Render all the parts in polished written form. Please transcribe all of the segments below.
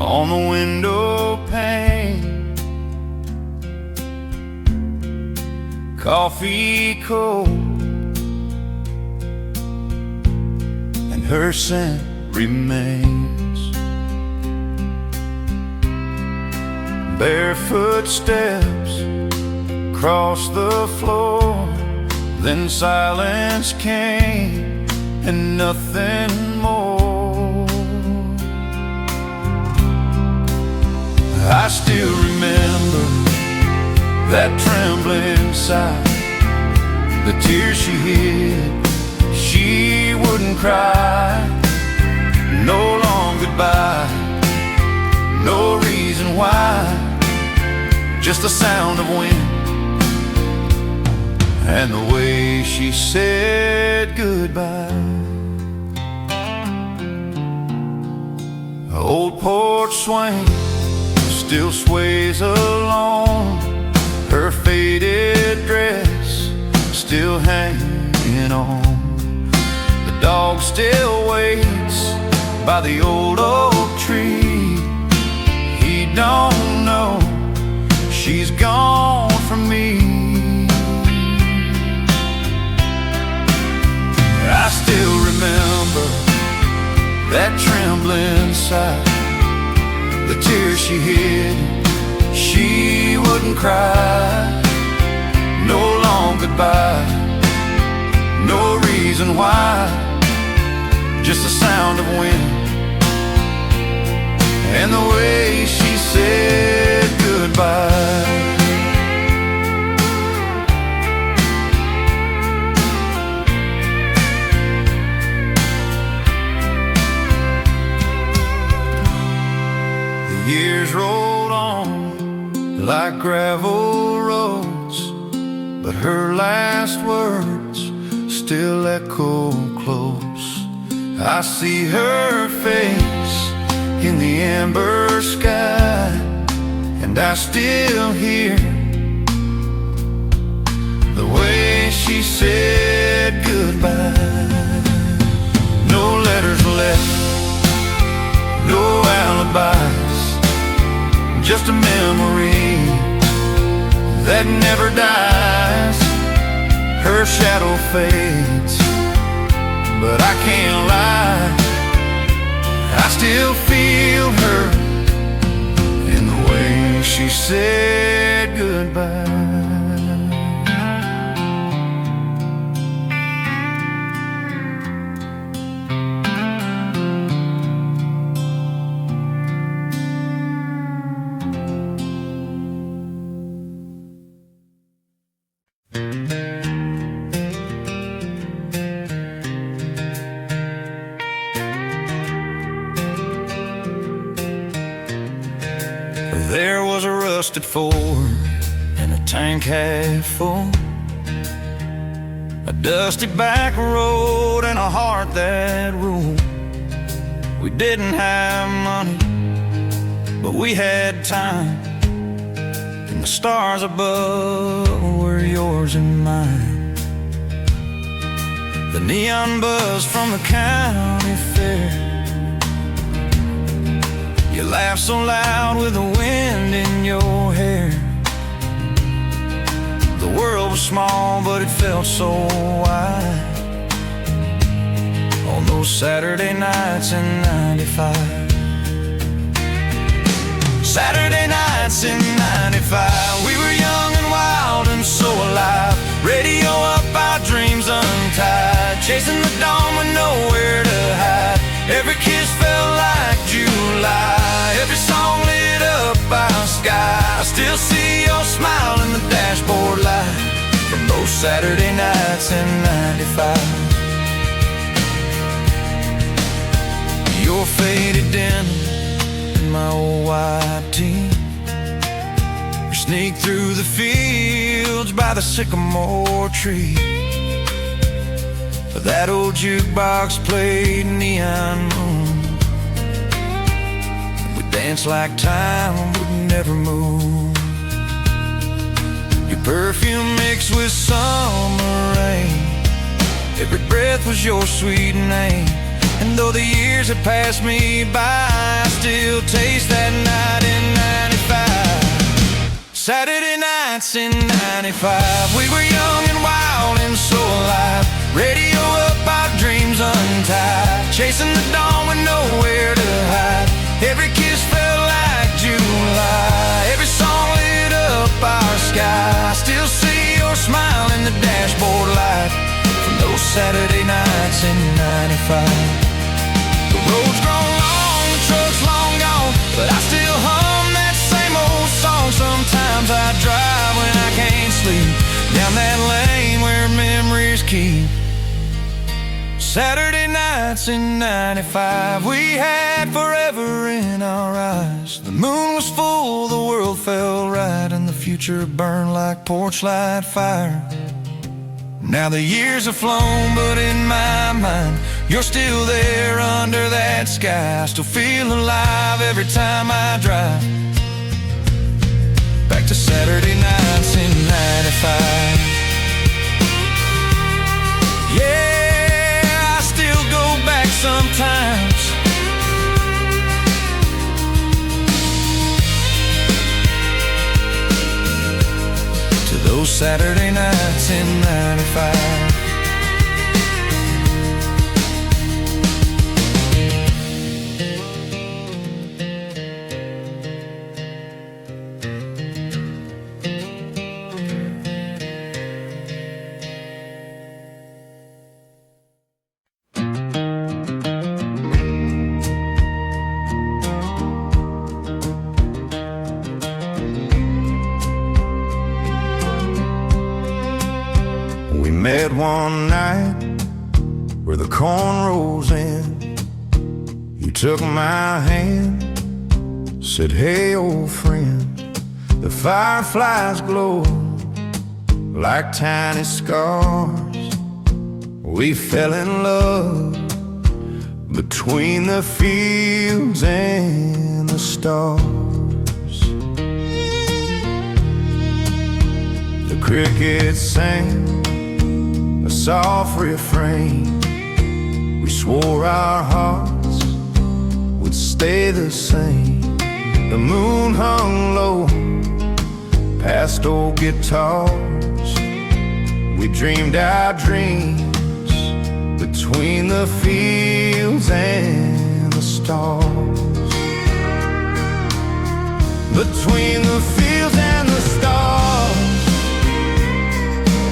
on the window pane, coffee cold, and her scent remains. Barefoot steps across the floor, then silence came and nothing more. I still remember that trembling sigh, the tears she hid, she wouldn't cry. No long goodbye, no reason why, just the sound of wind and the way she said goodbye. Old porch swing still sways along, her faded dress still hanging on. The dog still waits by the old oak tree. He don't know she's gone from me. I still remember that trembling sight, the tears she hid, she wouldn't cry. No long goodbye, no reason why, just the sound of wind and the way she said goodbye. The years rolled on like gravel roads, but her last words still echo close. I see her face in the amber sky, and I still hear the way she said goodbye. No letters left, no alibis, just a memory that never dies. Her shadow fades, but I can't lie, I still feel her in the way she said goodbye. There was a rusted Ford and a tank half full, a dusty back road and a heart that ruled. We didn't have money, but we had time, and the stars above were yours and mine. The neon buzz from the county fair, you laughed so loud with the wind in your hair. The world was small, but it felt so wide on those Saturday nights in '95. Saturday nights in '95, we were young and wild and so alive. Radio up, our dreams untied, chasing the dawn with nowhere to hide. Every kiss felt like July, every song lit up by a sky. I still see your smile in the dashboard light from those Saturday nights in '95. Your faded denim and my old white tee, we sneak through the fields by the sycamore tree. That old jukebox played Neon Moon. We danced like time would never move. Your perfume mixed with summer rain, every breath was your sweet name. And And though the years have passed me by, I still taste that night in 95. Saturday nights in 95. We were young and wild and so alive. Radio up, our dreams untied. Chasing the dawn with nowhere to hide. Every kiss felt like July. Every song lit up our sky. I still see your smile in the dashboard light from those Saturday nights in 95. The road's grown long, the truck's long gone, but I still hum that same old song. Sometimes I drive when I can't sleep, down that lane where memories keep. Saturday nights in 95. We had forever in our eyes. The moon was full, the world felt right, and the future burned like porch light fire. Now the years have flown, but in my mind you're still there under that sky. I still feel alive every time I drive back to Saturday nights in 95. Yeah, I still go back sometimes. To those Saturday nights in 95. Met one night where the cornrows end. You took my hand, said, hey old friend. The fireflies glow like tiny scars. We fell in love between the fields and the stars. The crickets sang a soft refrain. We swore our hearts would stay the same. The moon hung low past old guitars. We dreamed our dreams between the fields and the stars. Between the fields and the stars,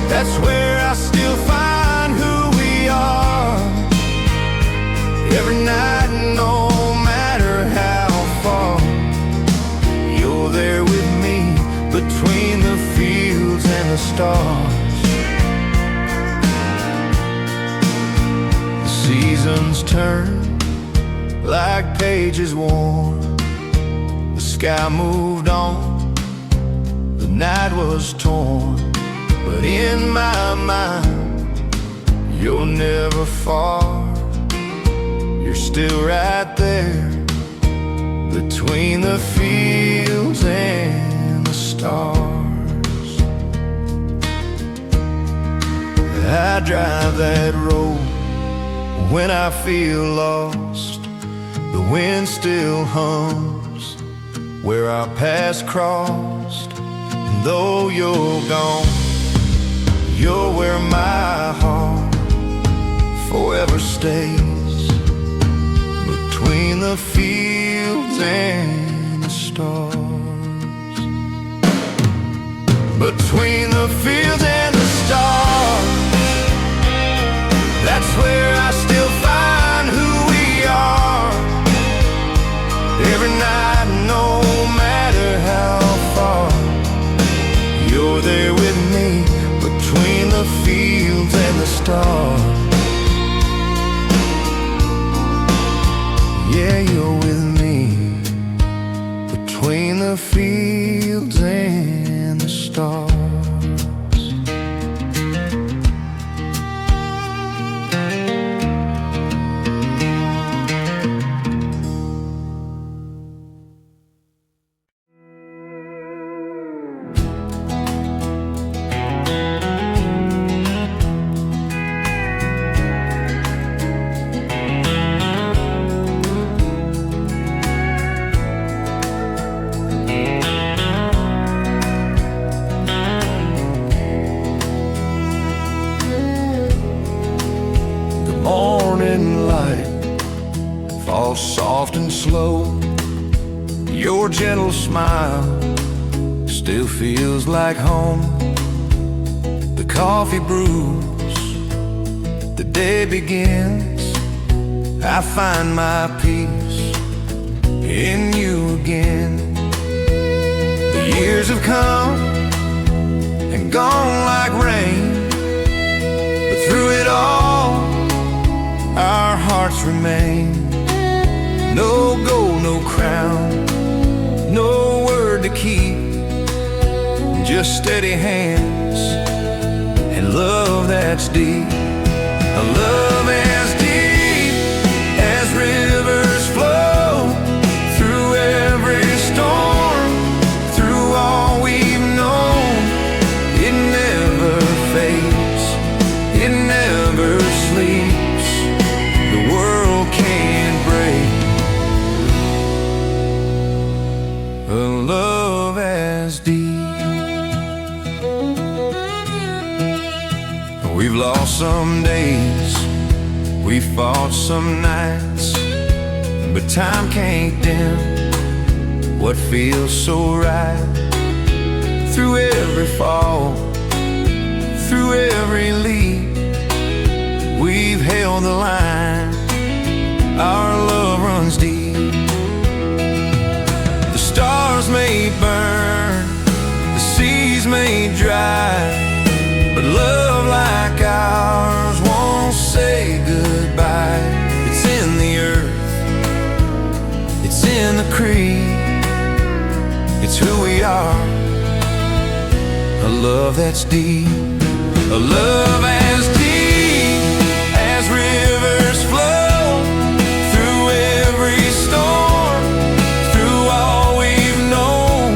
that's where I still find who we are. Every night, no matter how far, you're there with me between the fields and the stars. The seasons turn like pages worn. The sky moved on, the night was torn. But in my mind, you're never far. You're still right there between the fields and the stars. I drive that road when I feel lost. The wind still hums where our paths crossed. And though you're gone, you're where my heart forever stays, between the fields and the stars. Between the fields and the stars, that's where I still find who we are. Every night, no matter how far, you're there with me between the fields and the stars. Yeah, you're with me between the fields and the stars. morning slow, your gentle smile still feels like home. The coffee brews, the day begins. I find my peace in you again. The years have come and gone like rain, but through it all, our hearts remain. No gold, no crown, no word to keep, just steady hands and love that's deep. A love as deep as rivers flow through every storm, through all we've known. It never fades, it never sleeps. The world can't break a love as deep. We've lost some days, we fought some nights, but time can't dim what feels so right. Through every fall, through every leap, we've held the line. Our love runs deep. The stars may burn, the seas may dry, but love like ours won't say goodbye. It's in the earth, it's in the creed, it's who we are. A love that's deep, a love as deep as rivers flow through every storm, through all we've known.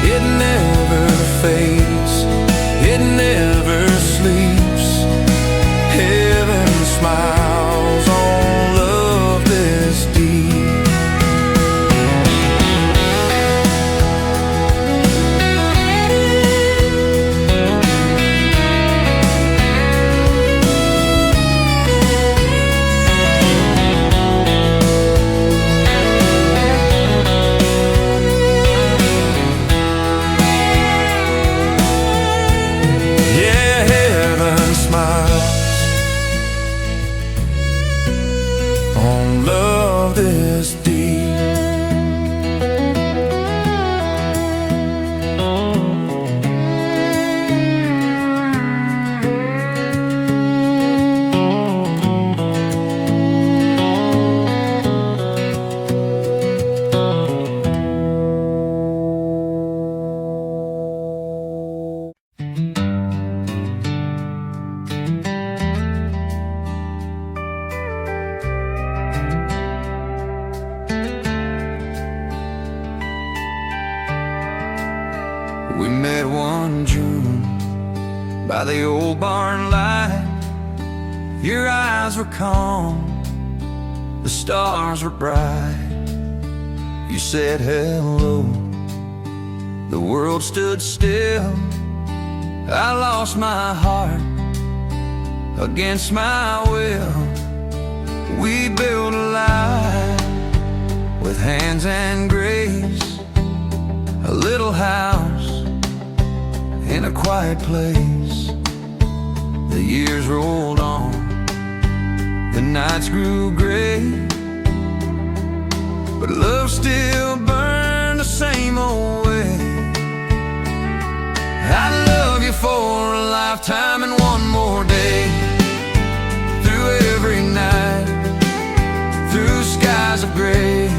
It never fades, it never sleeps. Heaven smiles on love this deep. Love this deep. We met one June by the old barn light. Your eyes were calm, the stars were bright. You said hello, the world stood still. I lost my heart against my will. We built a life with hands and grace, a little house in a quiet place. The years rolled on, the nights grew gray, but love still burned the same old way. I'd love you for a lifetime and one more day, through every night, through skies of gray.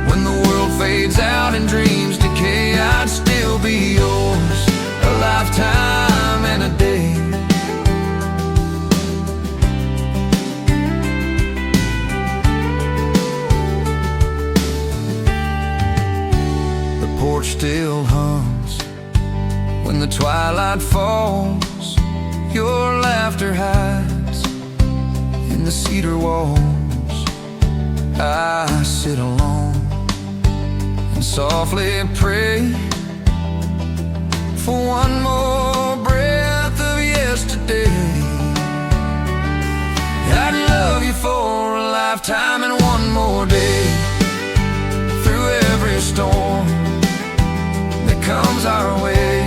When the world fades out and dreams decay, I'd still be yours, a lifetime and a day. The porch still hums when the twilight falls. Your laughter hides in the cedar walls. I sit alone and softly pray for one more breath of yesterday. I I'd love you for a lifetime and one more day. Through every storm that comes our way,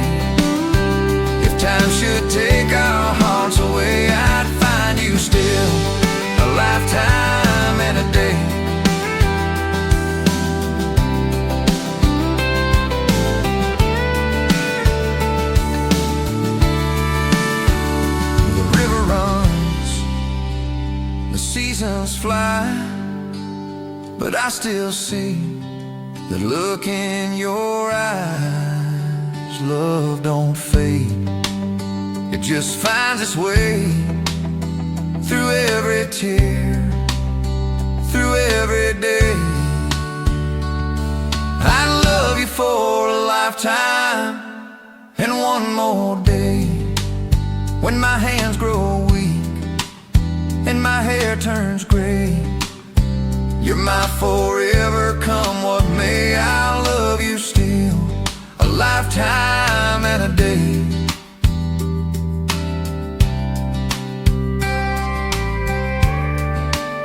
if time should take our hearts away, I'd find you still, a lifetime and a day. The river runs, the seasons fly, but I still see the look in your eyes. Love don't fade, it just finds its way through every tear, through every day. I love you for a lifetime and one more day. When my hands grow weak and my hair turns gray, you're my forever, come what may. I'll love you still, a lifetime and a day.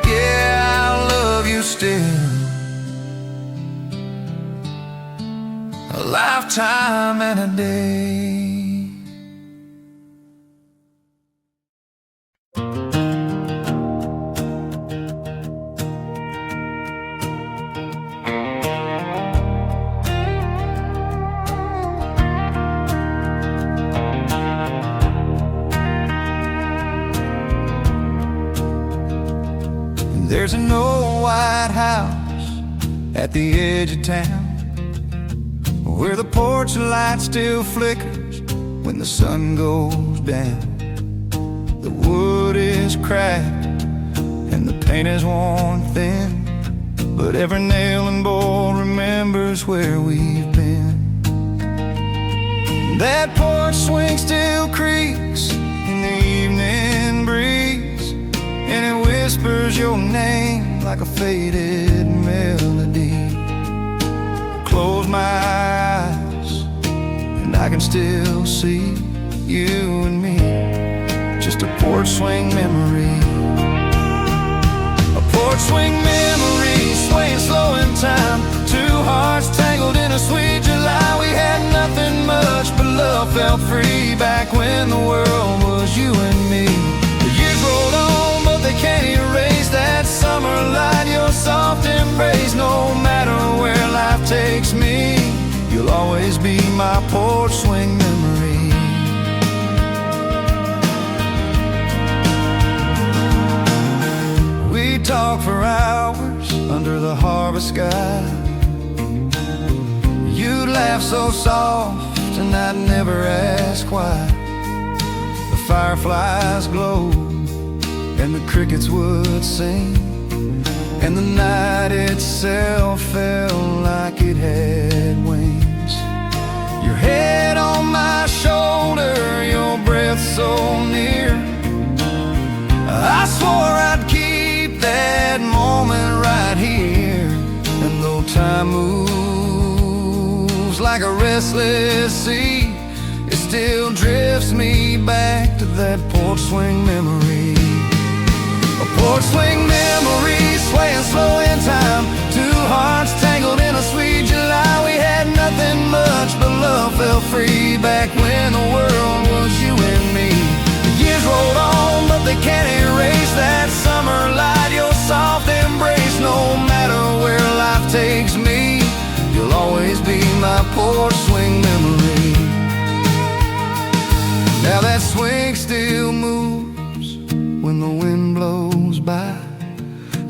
Yeah, I'll love you still, a lifetime and a day. There's an old white house at the edge of town, where the porch light still flickers when the sun goes down. The wood is cracked and the paint is worn thin, but every nail and bolt remembers where we've been. That porch swing still creaks in the evening breeze, and it whispers your name like a faded melody. Close my eyes and I can still see you and me, just a porch swing memory. A porch swing memory, swaying slow in time. Two hearts tangled in a sweet July. We had nothing much, but love felt free back when the world was you and me. The years rolled on, but they can't erase that summer light, your soft embrace. No matter where life takes me, you'll always be my porch swing memory. We talk for hours under the harbor sky. You'd laugh so soft and I'd never ask why. The fireflies glowed and the crickets would sing, and the night itself felt like it had wings. Your head on my shoulder, your breath so near. I swore I'd keep that moment right here. And though time moves like a restless sea, it still drifts me back to that porch swing memory. A porch swing memory, swaying slow in time. Two hearts tangled in a sweet July. We had nothing much, but love felt free back when the world was you and me. The years rolled on, but they can't erase that summer light, your soft embrace. No matter where life takes me, you'll always be my porch swing memory. Now that swing still moves when the wind blows by,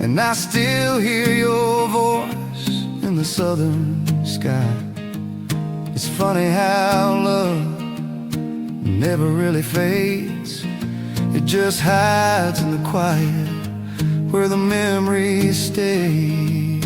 and I still hear your voice in the southern sky. It's funny how love never really fades. It just hides in the quiet where the memories stay.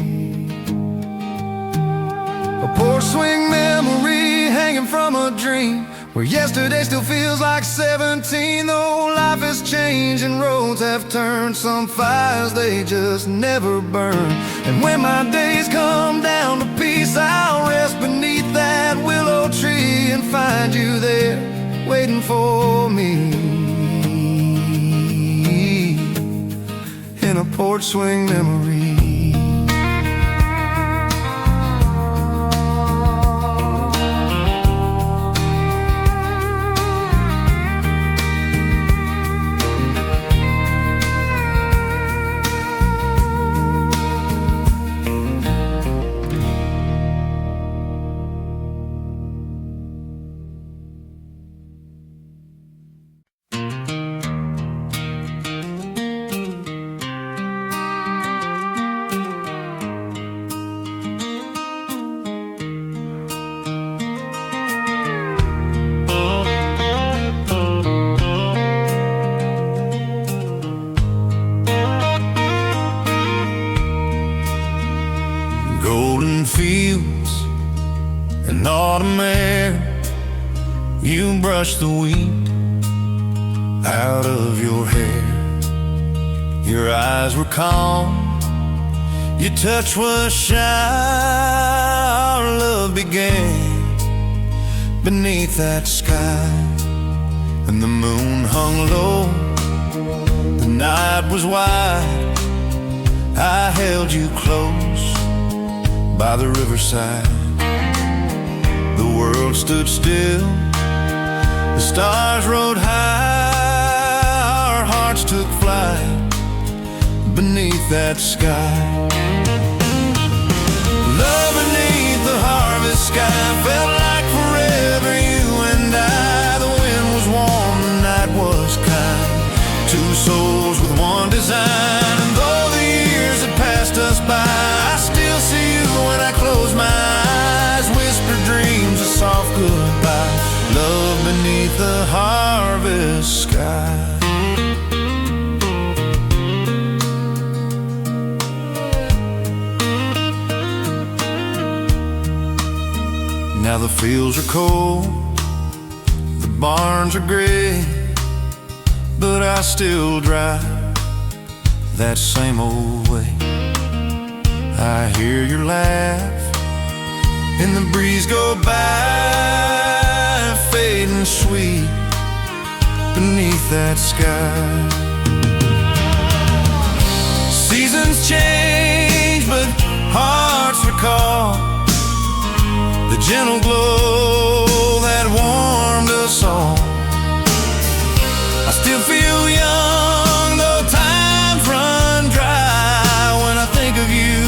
A porch swing memory hanging from a dream, where yesterday still feels like 17. Though life has changed and roads have turned, some fires they just never burn. And when my days come down to peace, I'll rest beneath that willow tree and find you there waiting for me. a porch swing memory. Golden fields and autumn air, you brush the wheat out of your hair. Your eyes were calm, your touch was shy. Our love began beneath that sky, and the moon hung low, the night was wide. I held you close by the riverside. The world stood still, the stars rode high. Our hearts took flight beneath that sky. Love beneath the harvest sky felt like forever, you and I. The wind was warm, the night was kind, two souls with one design. And though the years had passed us by, I still see you when I close my eyes. Whisper dreams, a soft goodbye. Love beneath the harvest sky. Now the fields are cold, the barns are gray, but I still drive that same old way. I hear your laugh and the breeze go by, fading sweet beneath that sky. Seasons change, but hearts recall the gentle glow that warmed us all. I still feel young, though time's run dry, when I think of you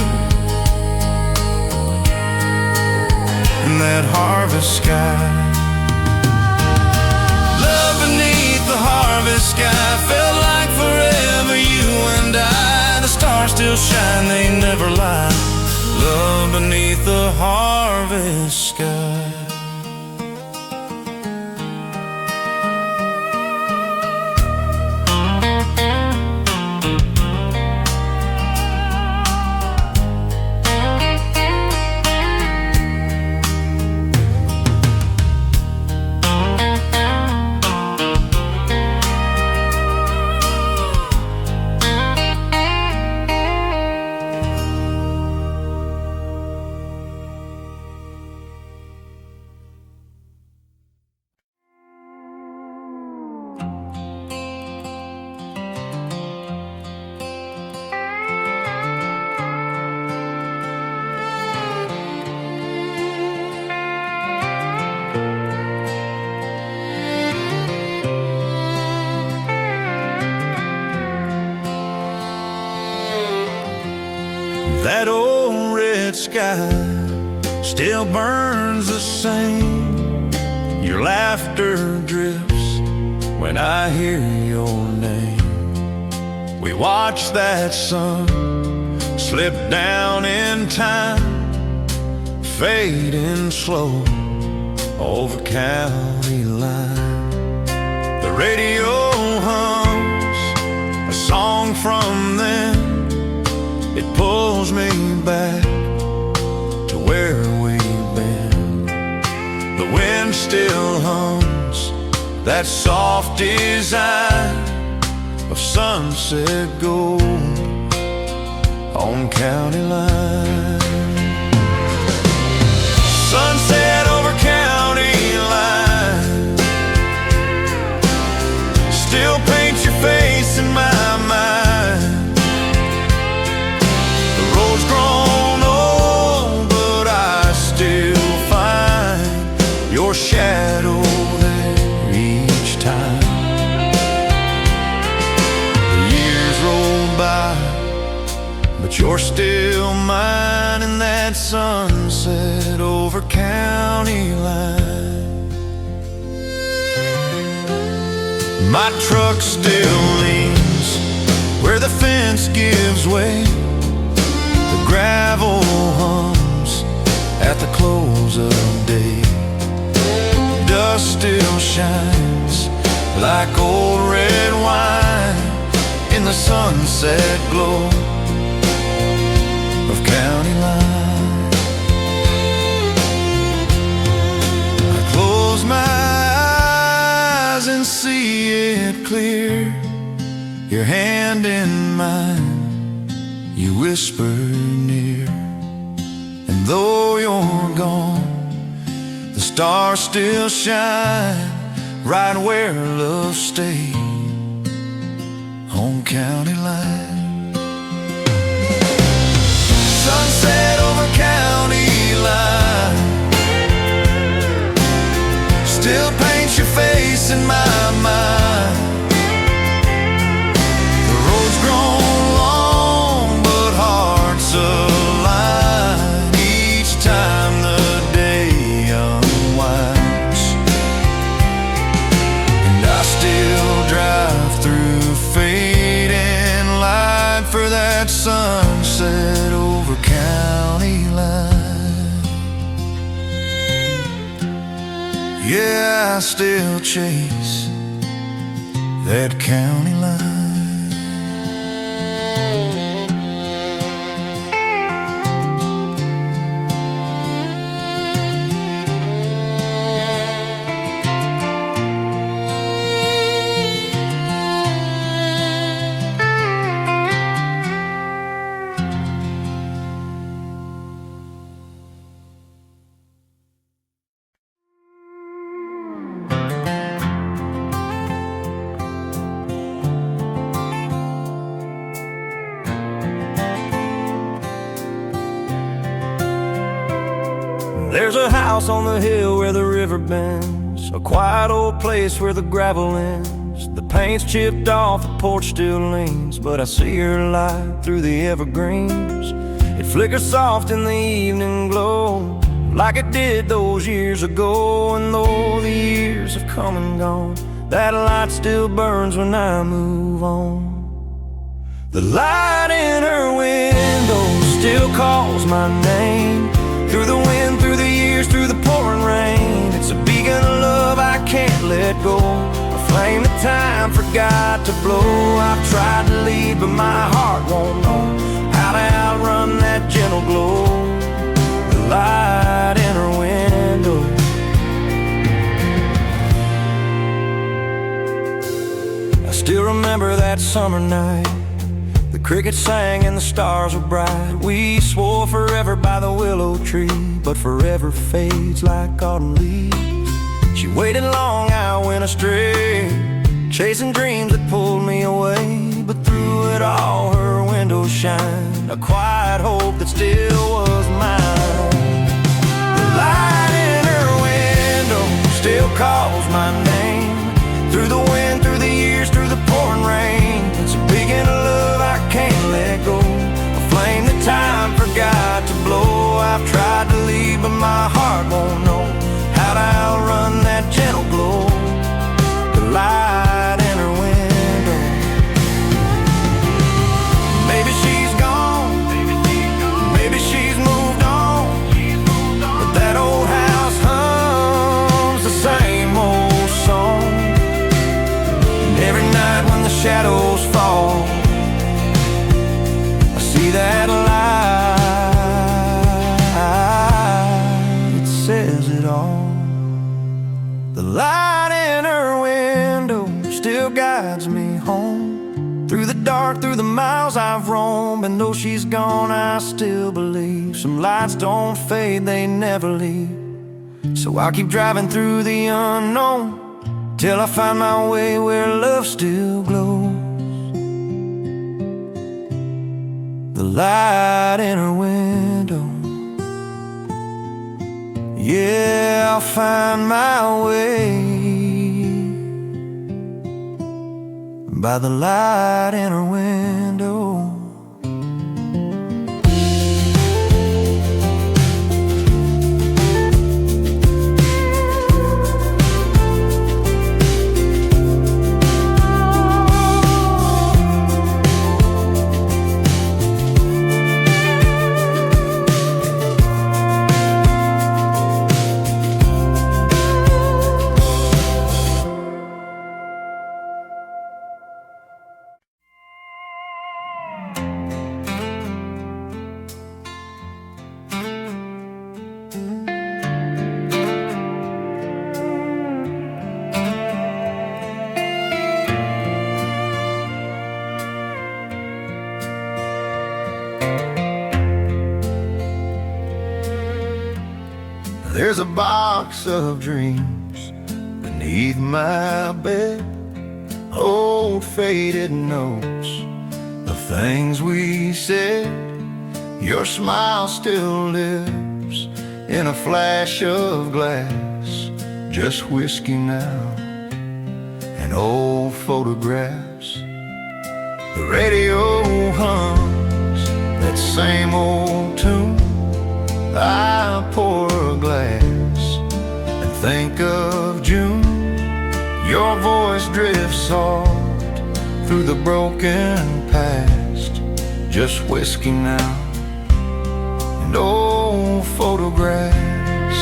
and that harvest sky. Love beneath the harvest sky felt like forever, you and I. The stars still shine, they never lie. Love beneath the harvest sky. That old red sky still burns the same. Your laughter drifts when I hear your name. We watch that sun slip down in time, fading slow over county line. The radio hums a song from them. It pulls me back to where we've been. The wind still hums that soft design of sunset gold on county line. Sunset over county line still paints your face in my mind. that sunset over county line. My truck still leans where the fence gives way. The gravel hums at the close of day. Dust still shines like old red wine in the sunset glow of county line. I close my eyes and see it clear. Your hand in mine, you whisper near. And though you're gone, the stars still shine right where love stayed on county line. Sunset over county line still paints your face in my mind. The road's grown long, but hearts align each time the day unwinds. And I still drive through fading light for that sunset over county line. Yeah, I still chase that county line. There's a house on the hill where the river bends, a quiet old place where the gravel ends. The paint's chipped off, the porch still leans, but I see her light through the evergreens. It flickers soft in the evening glow, like it did those years ago. And though the years have come and gone, that light still burns when I move on. The light in her window still calls my name. Through the wind, through the years, through the pouring rain, it's a beacon of love I can't let go, a flame that time forgot to blow. I've tried to lead, but my heart won't know how to outrun that gentle glow. The light in her window. I still remember that summer night. The crickets sang and the stars were bright. We swore forever by the willow tree, but forever fades like autumn leaves. She waited long, I went astray, chasing dreams that pulled me away. But through it all, her window shined a quiet hope that still was mine. The light in her window still calls my name. Through the wind, through the years, through the pouring rain, it's a beacon of love I can't let go, a flame that time forgot to blow. I've tried to leave, but my heart won't know how to outrun that gentle glow. The light in her window. Maybe she's gone, maybe she's moved on, but that old house hums the same old song. And every night when the shadows fall, see that light, it says it all. The light in her window still guides me home, through the dark, through the miles I've roamed. And though she's gone, I still believe some lights don't fade, they never leave. So I'll keep driving through the unknown till I find my way where love still glows. The light in her window. Yeah, I'll find my way by the light in her window. There's a box of dreams beneath my bed, old faded notes of things we said. Your smile still lives in a flash of glass, just whiskey now and old photographs. The radio hums that same old tune. I pour a glass and think of June. Your voice drifts soft through the broken past, just whiskey now and old photographs.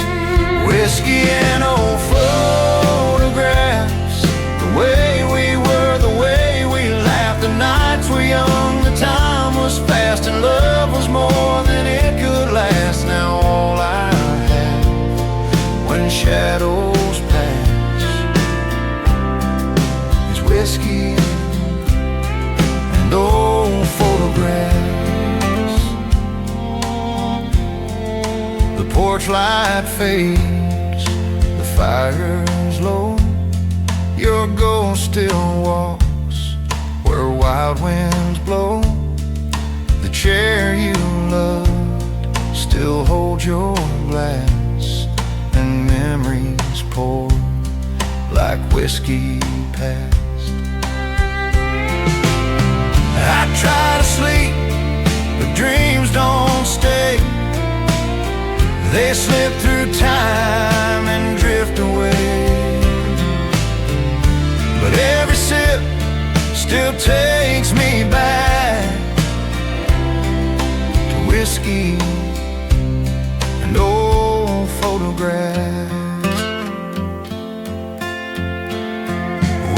Whiskey and old photographs, the way we were, the way we laughed. The nights were young, the time was fast, and love was more than it could last. Now all I have when shadows pass is whiskey and old photographs. The porch light fades, the fire's low. Your ghost still walks where wild winds blow. The chair you loved still holds your glass, and memories pour like whiskey past. I try to sleep, but dreams don't stay. They slip through time and drift away. But every sip still takes me back to whiskey and old photographs.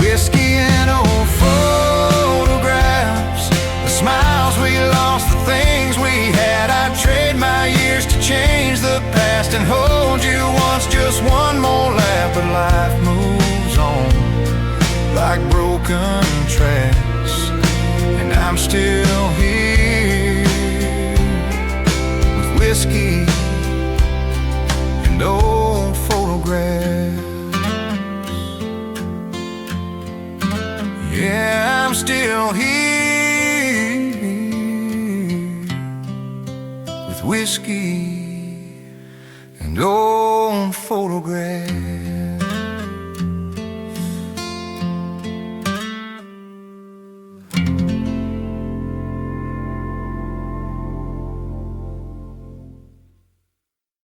Whiskey and old photographs, the smiles we lost, the things we had. I'd trade my years to change the past and hold you once, just one more laugh. But life moves on like broken tracks, and I'm still here with whiskey and old photographs. Yeah, I'm still here with whiskey and old photographs.